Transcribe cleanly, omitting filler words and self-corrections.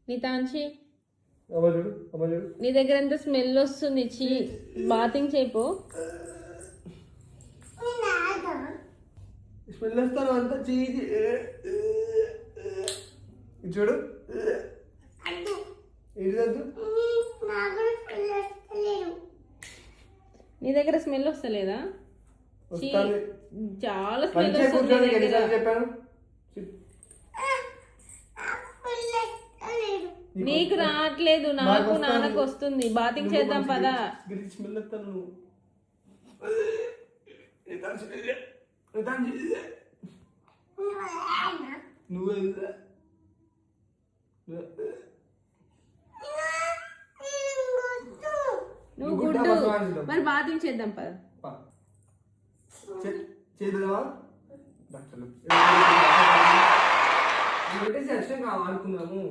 నీతాంచి అమ్మ చూడు, అమ్మ చూడు. నీ దగ్గర ఎంత స్మెల్ వస్తుంది. బాతింగ్ చేయిపో. స్మెల్ వస్తాను అంతా చీజీ. చూడు ఏంటిదద్దు. నీ దగ్గర స్మెల్ వస్తలేదా? వస్తాను. చాలా స్మెల్ మంచిగా వస్తుంది కూర్చోడానికి నీ దగ్గర. ఎన్నిసార్లు చెప్పాను. నీకు రావట్లేదు, నాకు నాన్నకు వస్తుంది. బాతింగ్ చేద్దాం పదా. స్మెల్ వస్తాను నువ్వు. నువ్వు నువ్వు గుడ్డు. మరి బాతింగ్ చేద్దాం పదా. చేద్దామా ఆడుకుందాము.